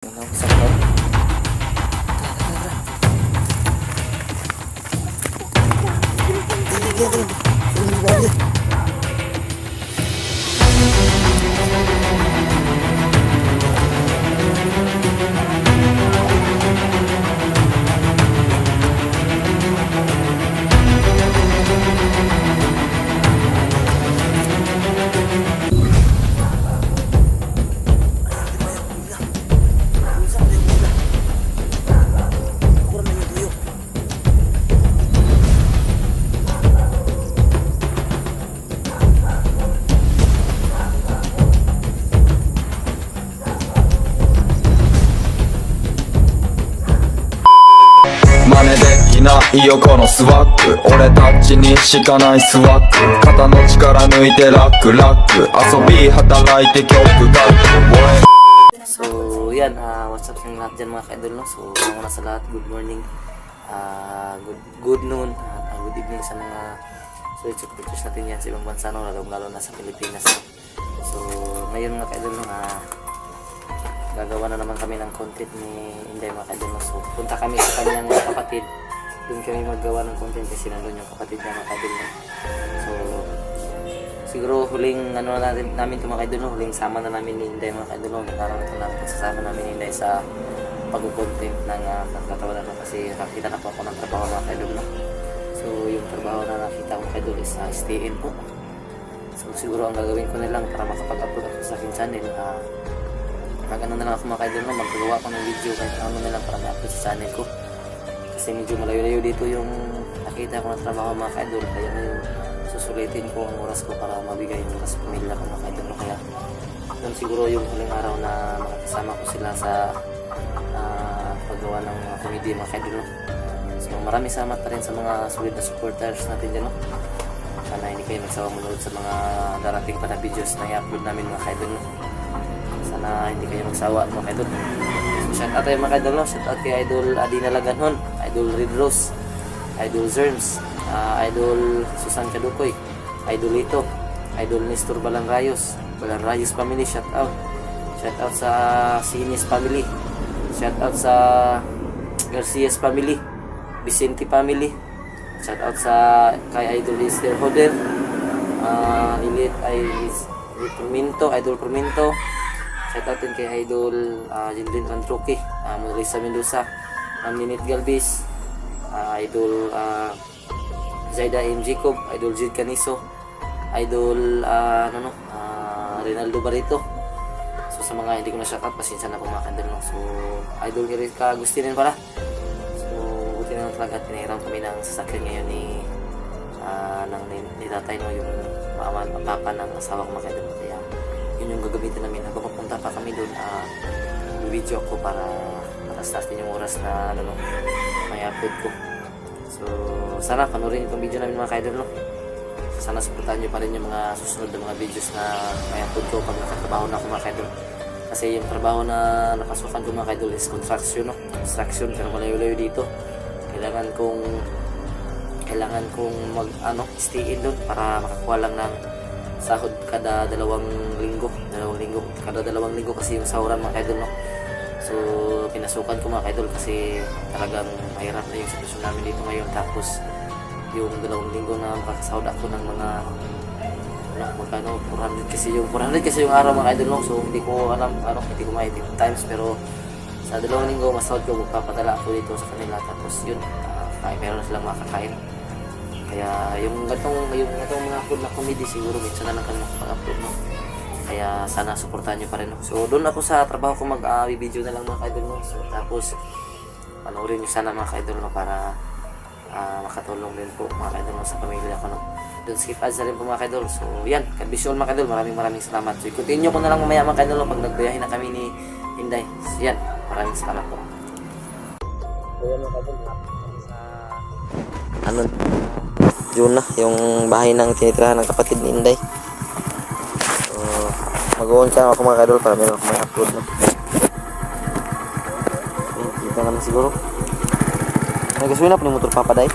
真似できないよこのスワッグ俺たちにしかないスワッグ肩の力抜いてラックラック遊び働いて曲書く So yan, what's up sa lahat dyan mga ka-idol, no? So una sa lahat, good morning, good noon, good evening sa mga solid supporters natin yan sa ibang bansa, no? Lalo na sa Pilipinas, no? So ngayon mga ka-idol, no, gagawa na naman kami ng content ni Inday mga ka-idol, no? So punta kami sa kanyang kapatid, doon kami maggawa ng content kasi nandun yung kapatid niya mga ka-idol, no? So siguro huling namin ito mga ka-idol, no? Huling sama na namin ni Inday mga ka-idol, no? Nagkaroon lang pagsasama namin ni Inday sa pag-content ng katawanan ko kasi nakita na po ako ng trabaho mga ka-idol, no? So yung trabaho na nakita ko ka-idol is stay-in po. So siguro ang gagawin ko na lang para makapag-upload ako sa aking channel, mag-ano na lang ako mga ka-idol, no? Magagawa ko ng video kahit ano na lang para ma-upload sa channel ko kasi medyo malayo-layo dito yung nakita ko ng trabaho mga ka-idol, kaya ngayon susulitin ko ang oras ko para mabigay yung oras sa pamilya ko mga ka-idol, no? Kaya doon siguro yung huling araw na makasama ko sila sa paggawa ng mga comedy mga ka-idol, no? So maraming salamat pa rin sa mga solid na supporters natin dyan, no? Sana hindi kayo magsawa manood sa mga darating pa na videos na i-upload namin mga ka-idol, no? Sana hindi kayo magsawa mga ka-idol. So shout out tayo mga ka-idol, no? Shout out kay Idol Adina Laganhon, Idol Red Rose, Idol Zerms, Idol Susan Kadukoy, Idol Lito, Idol Nestor Balanrayos family, shout out sa Sinis family, shout out sa Garcias family, Vicente family, shout out sa kay Idol Esther Hoder, Idol Perminto, shout out din kay Idol Jindrin Rantroque, Monalisa Mendoza, Ninit Galvis, Idol Zaida M. Jacob, Idol Jid Caniso, Idol Rinaldo Barito. So sa mga hindi ko na shoutout, pasensya na po mga ka-idol, no? So Idol Erika Agustinin pala. So buti na lang talaga at pinahiram kami ng sasakyan ngayon ni tatay, no? Yung papa ng asawa ko mga ka-idol. Kaya yun yung gagamitin namin habang papunta pa kami doon. Video ako para matastas din yung oras na may upload ko. So sana panoorin itong video namin mga ka-idol, no? Sana supportahan nyo pa rin yung mga susunod na mga videos na may upload ko pag nakatrabaho na ako mga ka-idol. Kasi yung trabaho na napasukan ko mga ka-idol is construction, no? Construction, pero malayo-layo dito. Kailangan kong stay in doon para makakuha lang ng sahod kada dalawang linggo kasi yung sahuran mga ka-idol, no? So pinasukan ko mga ka-idol kasi talagang mahirap na yung sitwasyon namin dito ngayon, tapos yung 2 linggo na makakasahod ako ng mga 400 kasi yung araw mga ka-idol, no? So hindi ko alam hindi ko ma-edit times, pero sa 2 linggo masahod ko, magpapadala ako dito sa kanila, tapos yun meron na silang makakain. Kaya yung gatong mga upload na comedy siguro minsan na lang kami makapag-upload, no? Kaya sana suportahan nyo pa rin, no? So doon ako sa trabaho ko mag-video na lang mga ka-idol, no? So tapos panoorin nyo sana mga ka-idol, no? Para makatulong din po mga ka-idol, no? Sa pamilya ko, no? Don't skip ads na rin po mga ka-idol. So yan, ka-visual mga ka-idol, maraming salamat. So i-continue ko na lang mamaya mga ka-idol, no? Pag nagbiyahe na kami ni Inday. So yan, maraming salamat po. So yan mga ka-idol, yun na yung bahay ng tinitirahan ng kapatid ni Inday. So mag-uunsa ako mga ka-idol para meron ako may upload, no? Okay, kita naman siguro nagasuin na po ng motor papaday.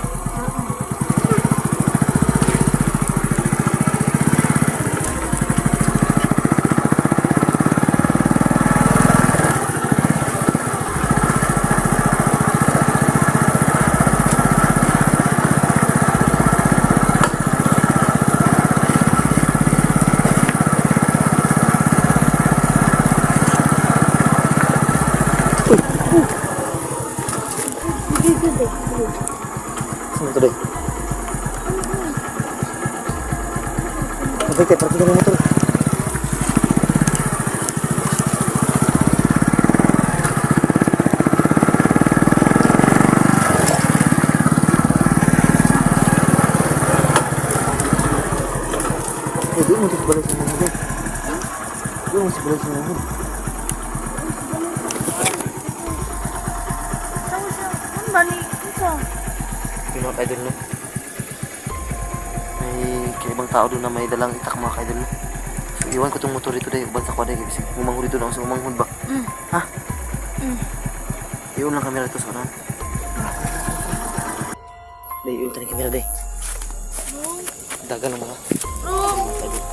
Saan ito, Day? Perfect, parking ng motor. Di mo ito balik sa mga Day. Di mo balik sa mga. Ano ba ni ito? Yung mga kaidol, no? May kaibang tao doon na may dalang itak, mga kaidol, no? So, iwan ko itong motor dito, Day. Uban sa kwa, Day. Kasi umanghod dito na ako sa umanghod ba? Ha? Iwan lang kamera dito sa kanan. Day, iwan ka na kamera, Day. Dagan ng mga. Kaidol.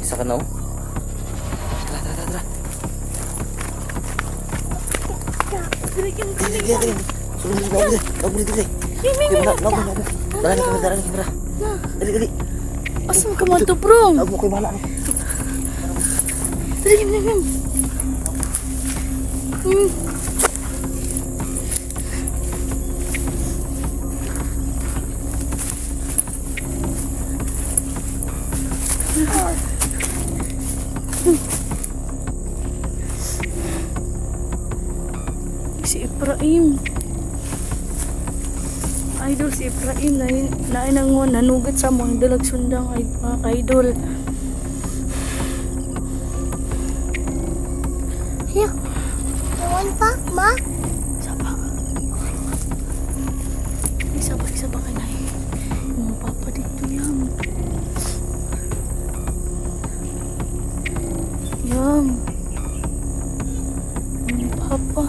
Isa ka na, oh. Tara. Sige. Suruh mo dito. Huwag mo dito, Day. Huwag mo. Dala ni kamera. Dali. Asa mo ka mo ito, bro? Huwag mo ko'y bahala. Dali, gim. Si Ibrahim. Idol si Ibrahim na inangon nanugat sa mga dalag sundang mga idol. Hiya. Nawan pa, ma? Isa pa kay nai. Yung papa dito yan. Yung papa.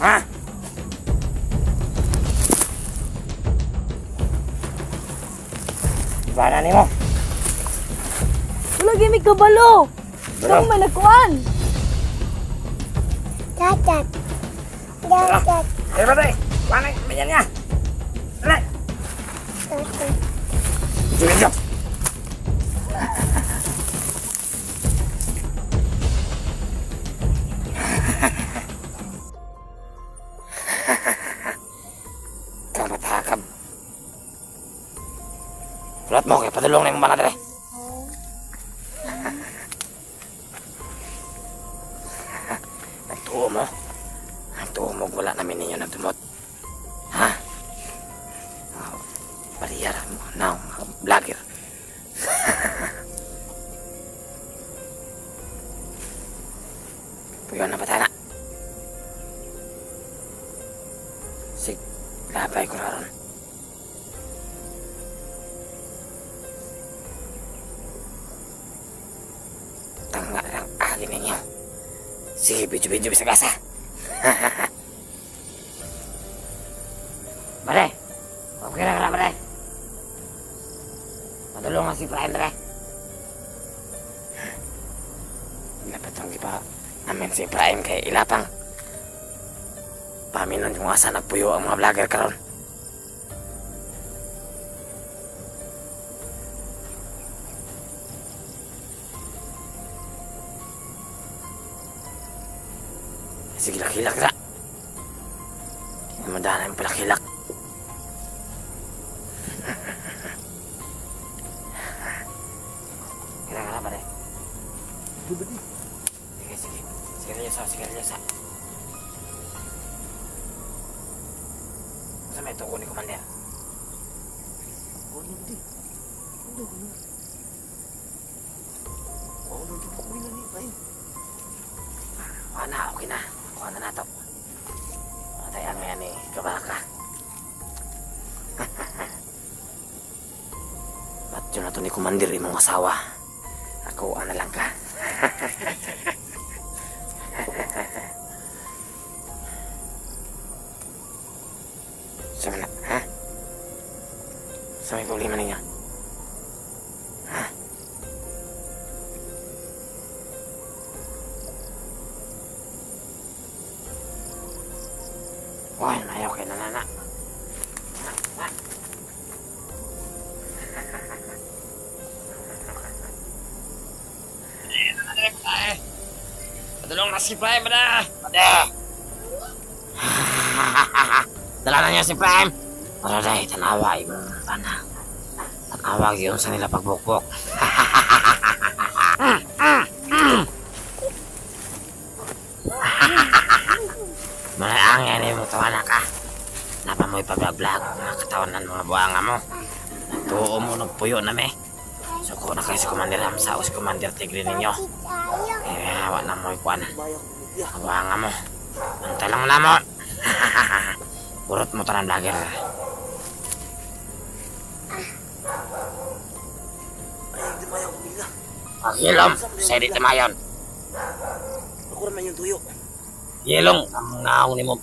Ha? Bana ni mo. Wala gimik kabalo. Saan may nagkuhan? Dadat. Eh, patay. Bana, ganyan niya. Dali. Sige. Kamatahakam. Sulat mo, kaya padulong na yung mga dali. Nagtuo mo, wala namin ninyo nagtumot. Ha? Bariyara mo na, mga vlogger. Puyo na batana. Sig, labay ko raron. Tanga ang agin ninyo. Sige, video-video bisa gasa. Bare, okay na ka na, bare. Matulong nga si Brian, bare. Dapat ang iba namin si Ibrahim kay Ilapang. Paminon yung asa nagpuyo ang mga vlogger karon. Sige, hilak ra. Madahan yung palakilak. Kira-kira ba rin? Sige, sige. Sige, relyosa. Sa may tuko ni Commander. Okay na. Kuha na nato. Tayan mo yan kabaka. Ba't yun na to ni Commander imong asawa? Ako, na lang ka. Sama na, ha? Sa may problema ninyo? Ha? Wah, ayaw kay nanana. Padulong na si Prime na! Pade! Dala na niya si Prime! Para dahil tanawa yung tanang. Tanawa yun sa nila pagbukbok. Malaangin yung tawa na ka. Napa mo'y pablag-vlog. Mga katawan ng mga buhanga mo. Tuo mo nagpuyo na me. So kung na kayo si Commander Hamsa o si Commander Tigre ninyo. Hawa na mo'y kuwan. Mga buhanga mo. Bantay lang na mo. Urot mo tanang vlogger. Hilom, sa edit mayon. Ako naman yung tuyo. Yelong, ang ngaong ni mo.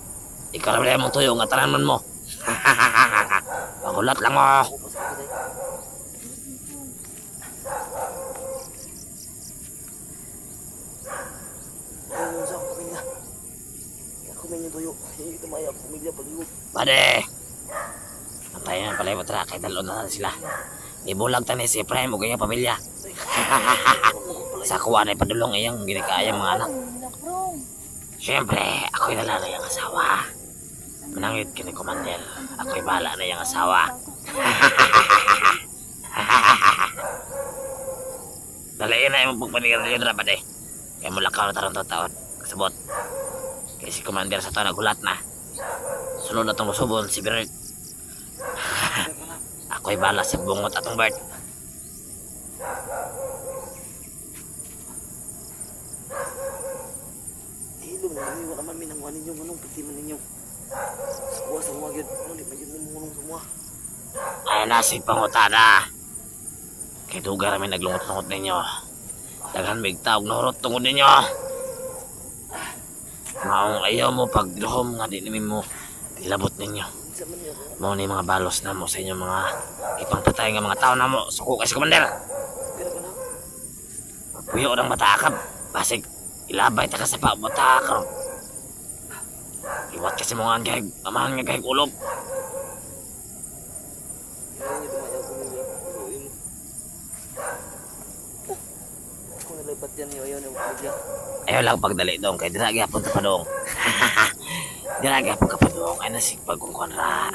Ikaw na mo tuyo, nga tanaman mo. Pagulat lang mo. Ayun sa ako pamilya. Ako naman yung tuyo. Hindi tumaya ako pamilya pag-iwag. Pade! Antayin na pala yung matra, kay dalon na sila. Ibulag tani si Prime o kaya pamilya. Sa kuha na ipadulong iyang ginikaya mga anak. Siyempre, ako'y dala na yung asawa. Manangit ka ni Commander. Ako'y bahala na yung asawa. Dalain na yung pagpanigan na yun, Rabade. Kaya mula ka na tarong taon. Kasabot. Kaya si Commander sa taon nagulat na. Sunod na itong musubon, si Bert. Ako'y bahala sa bungot atong Bert. Hilom na kami. Wala man minangwa ninyo. Anong pagtiman ninyo? Sa kuha sa mga gyud. Ano di man yun mumulong sa mga. Ay nasig pangutada. Kaya duga namin naglungot-lungot ninyo. Daghan mig taog na hurot tungod ninyo. Maong ayaw mo pagduhom nga di namin mo ilabot ninyo. Sa man yun. Mao ni mga balos na mo sa inyong mga ipangpatay nga mga tao na mo. Suko kay si Commander. Pero ka na. Puyo ng matakap. Basig ilabay ta ka sa matakap. Iwat kasi mga gayag. Amahan nga gayag ulob. Hindi nyo tumaya ako pamilya. Iluin mo. Ako nalipat yan niyo. Ayaw na pamilya. Ayaw lang pagdali dong. Kaya dinagi hapon ka pa dong. Dinagi hapon ka pa dong. Ay nasig pagkungkwan ra.